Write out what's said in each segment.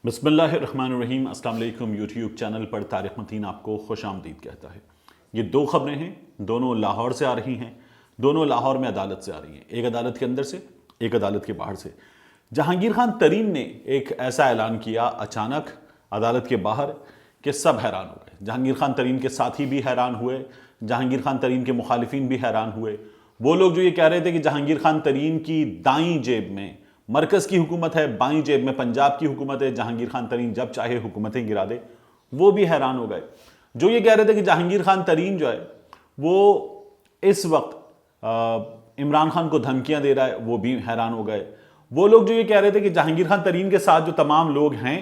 बिस्मिल्लाहिर्रहमानिर्रहीम। अस्सलाम वालेकुम। यूट्यूब चैनल पर तारिक मतीन आपको खुश आमदीद कहता है। ये दो खबरें हैं, दोनों लाहौर से आ रही हैं, दोनों लाहौर में अदालत से आ रही हैं। एक अदालत के अंदर से, एक अदालत के बाहर से। जहांगीर खान तरीन ने एक ऐसा ऐलान किया अचानक अदालत के बाहर कि सब हैरान हो गए। जहांगीर खान तरीन के साथी भी हैरान हुए, जहांगीर खान तरीन के मुखालिफिन भी हैरान हुए। वो लोग जो ये कह रहे थे कि जहांगीर खान तरीन की दाईं जेब में मरकज़ की हुकूमत है, बाईं जेब में पंजाब की हुकूमत है, जहांगीर खान तरीन जब चाहे हुकूमतें गिरा दे, वो भी हैरान हो गए। जो ये कह रहे थे कि जहांगीर खान तरीन जो है वो इस वक्त इमरान खान को धमकियां दे रहा है, वो भी हैरान हो गए। वो लोग जो ये कह रहे थे कि जहांगीर खान तरीन के साथ जो तमाम लोग हैं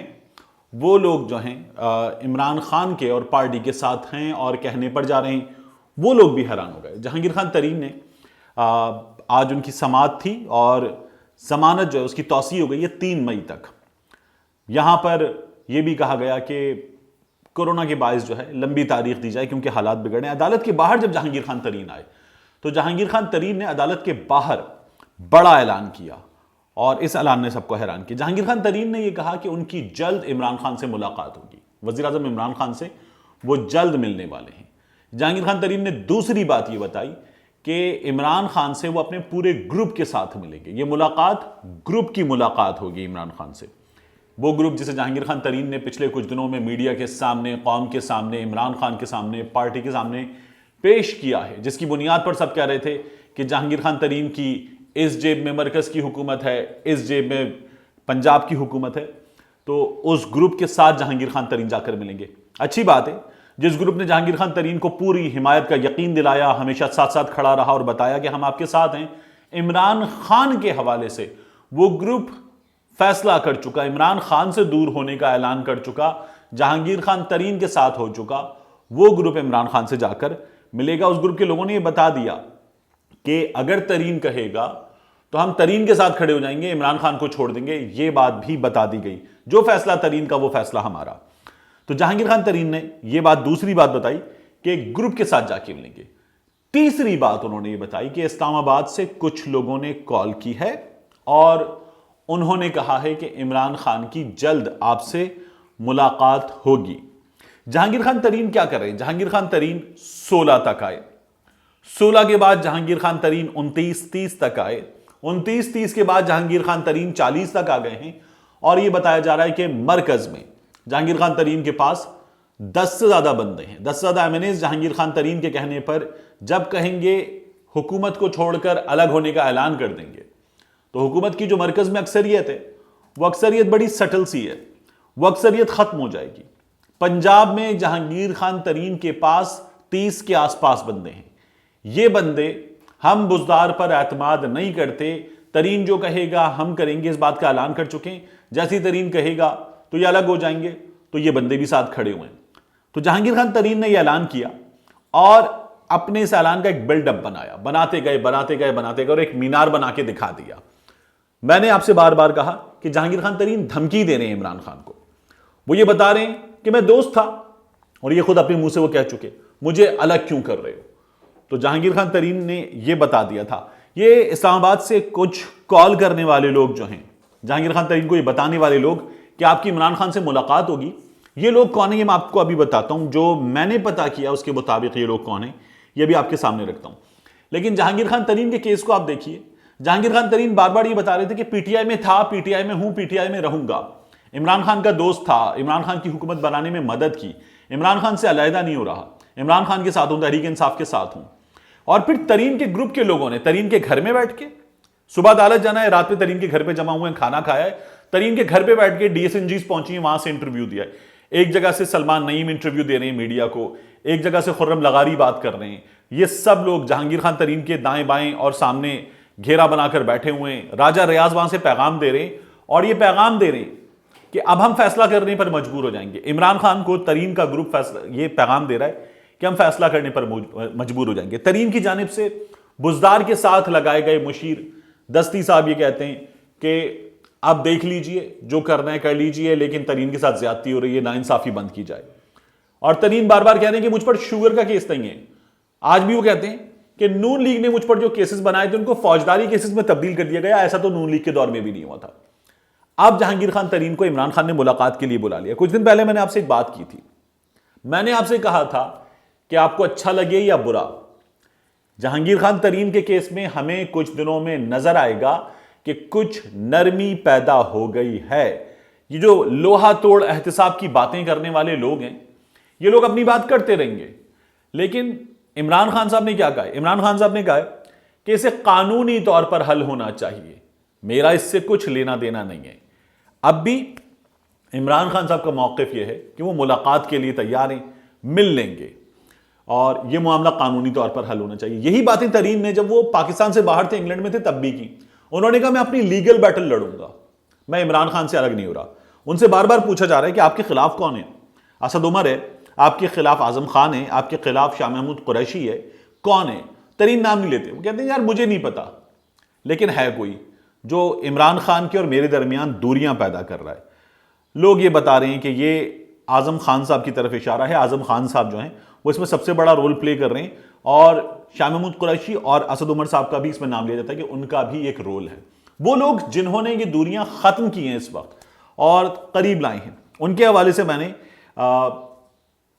वो लोग जो हैं इमरान खान के और पार्टी के साथ हैं और कहने पर जा रहे हैं, वो लोग भी हैरान हो गए। जहांगीर खान तरीन ने आज उनकी समाअत थी और जमानत जो है उसकी तौसी हो गई है 3 मई तक। यहां पर यह भी कहा गया कि कोरोना के बायस जो है लंबी तारीख दी जाए क्योंकि हालात बिगड़े। अदालत के बाहर जब जहांगीर खान तरीन आए तो जहांगीर खान तरीन ने अदालत के बाहर बड़ा ऐलान किया और इस ऐलान ने सबको हैरान किया। जहांगीर खान तरीन ने यह कहा कि उनकी जल्द इमरान खान से मुलाकात होगी, वजीर आजम इमरान खान से वो जल्द मिलने वाले हैं। जहांगीर खान तरीन ने दूसरी बात यह बताई कि इमरान खान से वो अपने पूरे ग्रुप के साथ मिलेंगे। ये मुलाकात ग्रुप की मुलाकात होगी इमरान खान से। वो ग्रुप जिसे जहांगीर खान तरीन ने पिछले कुछ दिनों में मीडिया के सामने, कौम के सामने, इमरान खान के सामने, पार्टी के सामने पेश किया है, जिसकी बुनियाद पर सब कह रहे थे कि जहांगीर खान तरीन की इस जेब में मरकज की हुकूमत है, इस जेब में पंजाब की हुकूमत है, तो उस ग्रुप के साथ जहांगीर खान तरीन जाकर मिलेंगे। अच्छी बात है, जिस ग्रुप ने जहांगीर खान तरीन को पूरी हिमायत का यकीन दिलाया, हमेशा साथ साथ खड़ा रहा और बताया कि हम आपके साथ हैं, इमरान खान के हवाले से वो ग्रुप फैसला कर चुका, इमरान खान से दूर होने का ऐलान कर चुका, जहांगीर खान तरीन के साथ हो चुका। वो ग्रुप इमरान खान से जाकर मिलेगा। उस ग्रुप के लोगों ने यह बता दिया कि अगर तरीन कहेगा तो हम तरीन के साथ खड़े हो जाएंगे, इमरान खान को छोड़ देंगे। यह बात भी बता दी गई, जो फैसला तरीन का वो फैसला हमारा। तो जहांगीर खान तरीन ने यह बात, दूसरी बात बताई कि ग्रुप के साथ जाके मिलेंगे। तीसरी बात उन्होंने यह बताई कि इस्लामाबाद से कुछ लोगों ने कॉल की है और उन्होंने कहा है कि इमरान खान की जल्द आपसे मुलाकात होगी। जहांगीर खान तरीन क्या कर रहे हैं? जहांगीर खान तरीन 16 तक आए, 16 के बाद जहांगीर खान तरीन 29-30 तक आए, 29-30 के बाद जहांगीर खान तरीन 40 तक आ गए हैं। और यह बताया जा रहा है कि मरकज में जहांगीर खान तरीन के पास 10 से ज्यादा बंदे हैं, 10 से ज्यादा एमएनएस जहांगीर खान तरीन के कहने पर जब कहेंगे हुकूमत को छोड़कर अलग होने का ऐलान कर देंगे, तो हुकूमत की जो मरकज में अक्सरियत है वो अक्सरियत बड़ी सटल सी है, वो अक्सरियत खत्म हो जाएगी। पंजाब में जहांगीर खान तरीन के पास 30 के आसपास बंदे हैं। ये बंदे हम बुज़दार पर एतमाद नहीं करते, तरीन जो कहेगा हम करेंगे, इस बात का ऐलान कर चुके हैं। जैसे ही तरीन कहेगा तो ये अलग हो जाएंगे, तो ये बंदे भी साथ खड़े हुए हैं। तो जहांगीर खान तरीन ने ये ऐलान किया और अपने इस ऐलान का एक बिल्डअप बनाया, बनाते गए बनाते गए बनाते गए और एक मीनार बना के दिखा दिया। मैंने आपसे बार बार कहा कि जहांगीर खान तरीन धमकी दे रहे हैं इमरान खान को। वो ये बता रहे हैं कि मैं दोस्त था, और ये खुद अपने मुंह से वो कह चुके, मुझे अलग क्यों कर रहे हो। तो जहांगीर खान तरीन ने यह बता दिया था। ये इस्लामाबाद से कुछ कॉल करने वाले लोग जो हैं, जहांगीर खान तरीन को ये बताने वाले लोग कि आपकी इमरान खान से मुलाकात होगी, ये लोग कौन है ये मैं आपको अभी बताता हूं। जो मैंने पता किया उसके मुताबिक ये लोग कौन है ये भी आपके सामने रखता हूं। लेकिन जहांगीर खान तरीन के केस को आप देखिए। जहांगीर खान तरीन बार बार ये बता रहे थे कि पीटीआई में था, पीटीआई में हूं, पीटीआई में रहूंगा, इमरान खान का दोस्त था, इमरान खान की हुकूमत बनाने में मदद की, इमरान खान से अलहदा नहीं हो रहा, इमरान खान के साथ हूं, तहरीक इंसाफ के साथ हूं। और फिर तरीन के ग्रुप के लोगों ने तरीन के घर में बैठ के, सुबह अदालत जाना है, रात में तरीन के घर पे जमा हुए हैं, खाना खाया है, तरीन के घर पे बैठ के डीएसएनजीज पहुंची हैं, वहां से इंटरव्यू दिया है। एक जगह से सलमान नईम इंटरव्यू दे रहे हैं मीडिया को, एक जगह से खुर्रम लगारी बात कर रहे हैं। ये सब लोग जहांगीर खान तरीन के दाएं बाएं और सामने घेरा बनाकर बैठे हुए हैं। राजा रियाज वहां से पैगाम दे रहे हैं और ये पैगाम दे रहे हैं कि अब हम फैसला करने पर मजबूर हो जाएंगे। इमरान खान को तरीन का ग्रुप ये पैगाम दे रहा है कि हम फैसला करने पर मजबूर हो जाएंगे। तरीन की जानिब से बुज़दार के साथ लगाए गए मुशीर दस्ती साहब ये कहते हैं कि आप देख लीजिए, जो करना है कर लीजिए, लेकिन तरीन के साथ ज्यादती हो रही है, नाइंसाफी बंद की जाए। और तरीन बार बार कह रहे हैं कि मुझ पर शुगर का केस नहीं है। आज भी वो कहते हैं कि नून लीग ने मुझ पर जो केसेस बनाए थे उनको फौजदारी केसेस में तब्दील कर दिया गया, ऐसा तो नून लीग के दौर में भी नहीं हुआ था। अब जहांगीर खान तरीन को इमरान खान ने मुलाकात के लिए बुला लिया। कुछ दिन पहले मैंने आपसे एक बात की थी, मैंने आपसे कहा था कि आपको अच्छा लगे या बुरा, जहांगीर खान तरीन के केस में हमें कुछ दिनों में नजर आएगा कि कुछ नरमी पैदा हो गई है। ये जो लोहा तोड़ एहतिसाब की बातें करने वाले लोग हैं, ये लोग अपनी बात करते रहेंगे, लेकिन इमरान खान साहब ने क्या कहा? इमरान खान साहब ने कहा कि इसे कानूनी तौर पर हल होना चाहिए, मेरा इससे कुछ लेना देना नहीं है। अब भी इमरान खान साहब का मौक़िफ़ यह है कि वो मुलाकात के लिए तैयार हैं, मिल लेंगे और यह मामला कानूनी तौर पर हल होना चाहिए। यही बातें तरीन ने जब वो पाकिस्तान से बाहर थे, इंग्लैंड में थे, तब भी की। उन्होंने कहा मैं अपनी लीगल बैटल लड़ूंगा, मैं इमरान खान से अलग नहीं हो रहा। उनसे बार बार पूछा जा रहा है कि आपके खिलाफ कौन है? असद उमर है, आपके खिलाफ आजम खान है, आपके खिलाफ शाह महमूद कुरैशी है, कौन है? तरीन नाम नहीं लेते। वो कहते हैं यार मुझे नहीं पता, लेकिन है कोई जो इमरान खान के और मेरे दरमियान दूरियां पैदा कर रहा है। लोग ये बता रहे हैं कि ये आजम खान साहब की तरफ इशारा है। आजम खान साहब जो हैं वो इसमें सबसे बड़ा रोल प्ले कर रहे हैं, और शाह महमूद कुरैशी और असद उमर साहब का भी इसमें नाम लिया जाता है कि उनका भी एक रोल है। वो लोग जिन्होंने ये दूरियां खत्म की हैं इस वक्त और करीब लाई हैं, उनके हवाले से मैंने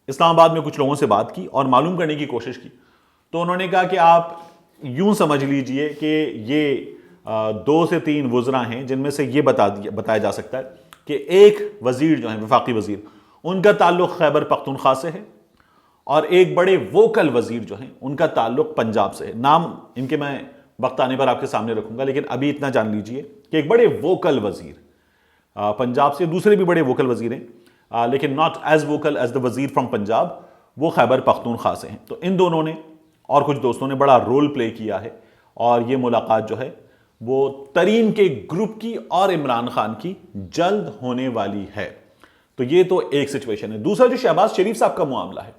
इस्लामाबाद में कुछ लोगों से बात की और मालूम करने की कोशिश की। तो उन्होंने कहा कि आप यूं समझ लीजिए कि ये 2 से 3 वुज़रा हैं, जिनमें से ये बताया जा सकता है कि एक वजीर जो है वफाकी वजीर, उनका ताल्लुक खैबर पख्तूनख्वा से है, और एक बड़े वोकल वजीर जो हैं उनका ताल्लुक पंजाब से है। नाम इनके मैं वक्त आने पर आपके सामने रखूंगा, लेकिन अभी इतना जान लीजिए कि एक बड़े वोकल वजीर पंजाब से, दूसरे भी बड़े वोकल वजीर हैं लेकिन not as vocal as the Wazir from Punjab, वो खैबर पख्तूनख्वा से हैं। तो इन दोनों ने और कुछ दोस्तों ने बड़ा रोल प्ले किया है, और ये मुलाकात जो है वो तरीन के ग्रुप की और इमरान खान की जल्द होने वाली है। तो ये तो एक सिचुएशन है। दूसरा जो शहबाज शरीफ साहब का मामला है,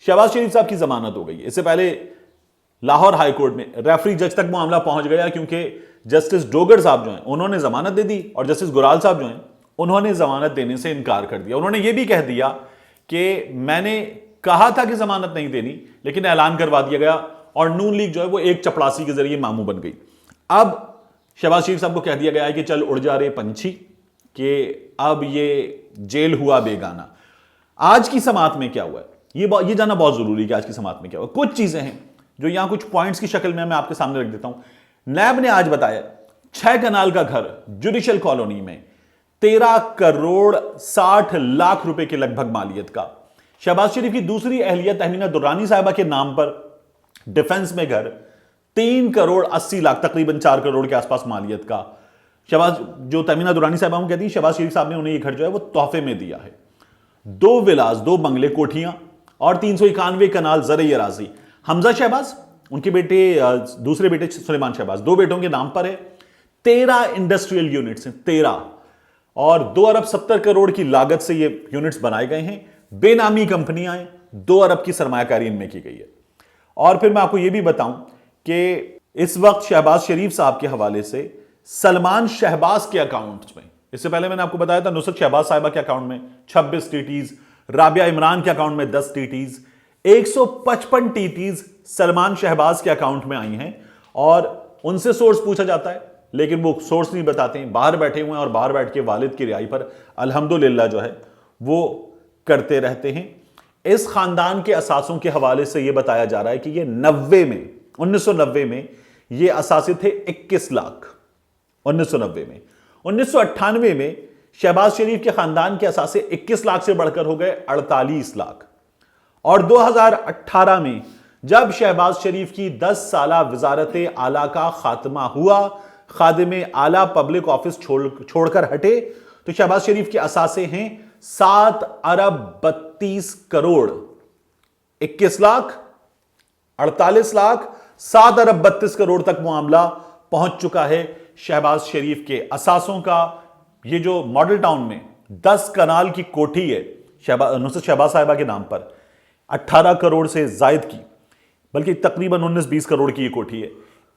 शहबाज शरीफ साहब की जमानत हो गई। इससे पहले लाहौर हाई कोर्ट में रेफरी जज तक मामला पहुंच गया, क्योंकि जस्टिस डोगर साहब जो हैं उन्होंने जमानत दे दी और जस्टिस गुराल साहब जो हैं उन्होंने जमानत देने से इनकार कर दिया। उन्होंने ये भी कह दिया कि मैंने कहा था कि जमानत नहीं देनी, लेकिन ऐलान करवा दिया गया, और नून लीग जो है वो एक चपड़ासी के जरिए मामू बन गई। अब शहबाज शरीफ साहब को कह दिया गया है कि चल उड़ जा रहे पंछी, कि अब ये जेल हुआ बेगाना। आज की समात में क्या हुआ है ये जानना बहुत जरूरी है कि आज की समात में क्या हुआ। कुछ चीजें हैं जो यहां कुछ पॉइंट्स की शक्ल में मैं आपके सामने रख देता हूं। नैब ने आज बताया 6 कनाल का घर जुडिशल कॉलोनी में 13 करोड़ 60 लाख रुपए के लगभग मालियत का। शहबाज शरीफ की दूसरी अहलिया तहमीना दुर्रानी साहिबा के नाम पर डिफेंस में घर 3 करोड़ 80 लाख, तकरीबन 4 करोड़ के आसपास मालियत का। शहबाज जो तहमीना दुर्रानी साहिबा हम कहती है, शहबाज शरीफ साहब ने उन्हें यह घर जो है वो तोहफे में दिया है। 2 विलास, 2 बंगले, कोठियां और 391 कनाल ज़रई अराज़ी। हमजा शहबाज, उनके बेटे दूसरे बेटे सुलेमान शहबाज, 2 बेटों के नाम पर है। 13 इंडस्ट्रियल यूनिट्स हैं, 13, और 2 अरब 70 करोड़ की लागत से ये यूनिट्स बनाए गए हैं। बेनामी कंपनियां हैं, 2 अरब की सरमायाकारी इनमें की गई है। और फिर मैं आपको यह भी बताऊं कि इस वक्त शहबाज शरीफ साहब के हवाले से सलमान शहबाज के अकाउंट में, इससे पहले मैंने आपको बताया था नुसरत शहबाज साहिबा के अकाउंट में 26 टीटीज, राबिया इमरान के अकाउंट में 10 टीटीज, 155 टीटीज सलमान शहबाज के अकाउंट में आई हैं। और उनसे सोर्स पूछा जाता है, लेकिन वो सोर्स नहीं बताते हैं, बाहर बैठे हुए हैं और बाहर बैठ के वालिद की रिहाई पर अल्हम्दुलिल्लाह जो है वो करते रहते हैं। इस खानदान के असासों के हवाले से यह बताया जा रहा है कि ये 1990 में ये असासे थे 21 लाख 1990 में। 1998 में शहबाज शरीफ के खानदान के असासे 21 लाख से बढ़कर हो गए 48 लाख। और 2018 में जब शहबाज शरीफ की 10 साला वजारत आला का खात्मा हुआ, खादिम आला पब्लिक ऑफिस छोड़कर हटे, तो शहबाज शरीफ के असासे हैं 7 अरब 32 करोड़। 21 लाख, 48 लाख, 7 अरब 32 करोड़ तक मामला पहुंच चुका है शहबाज शरीफ के असासों का। ये जो मॉडल टाउन में 10 कनाल की कोठी है नुसरत शहबाज साहिबा के नाम पर, 18 करोड़ से जायद की, बल्कि तकरीबन 19-20 करोड़ की ये कोठी है।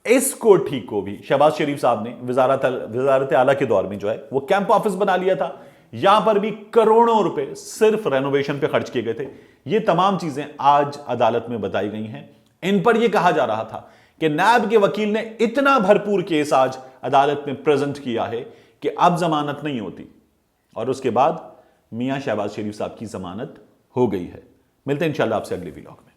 इस कोठी को भी शहबाज शरीफ साहब ने वजारत आला के दौर में जो है वो कैंप ऑफिस बना लिया था। यहां पर भी करोड़ों रुपए सिर्फ रेनोवेशन पे खर्च किए गए थे। ये तमाम चीजें आज अदालत में बताई गई हैं। इन पर यह कहा जा रहा था कि नैब के वकील ने इतना भरपूर केस आज अदालत में प्रेजेंट किया है कि अब जमानत नहीं होती, और उसके बाद मियां शहबाज शरीफ साहब की जमानत हो गई है। मिलते हैं इंशाल्लाह आपसे अगले व्लॉग में।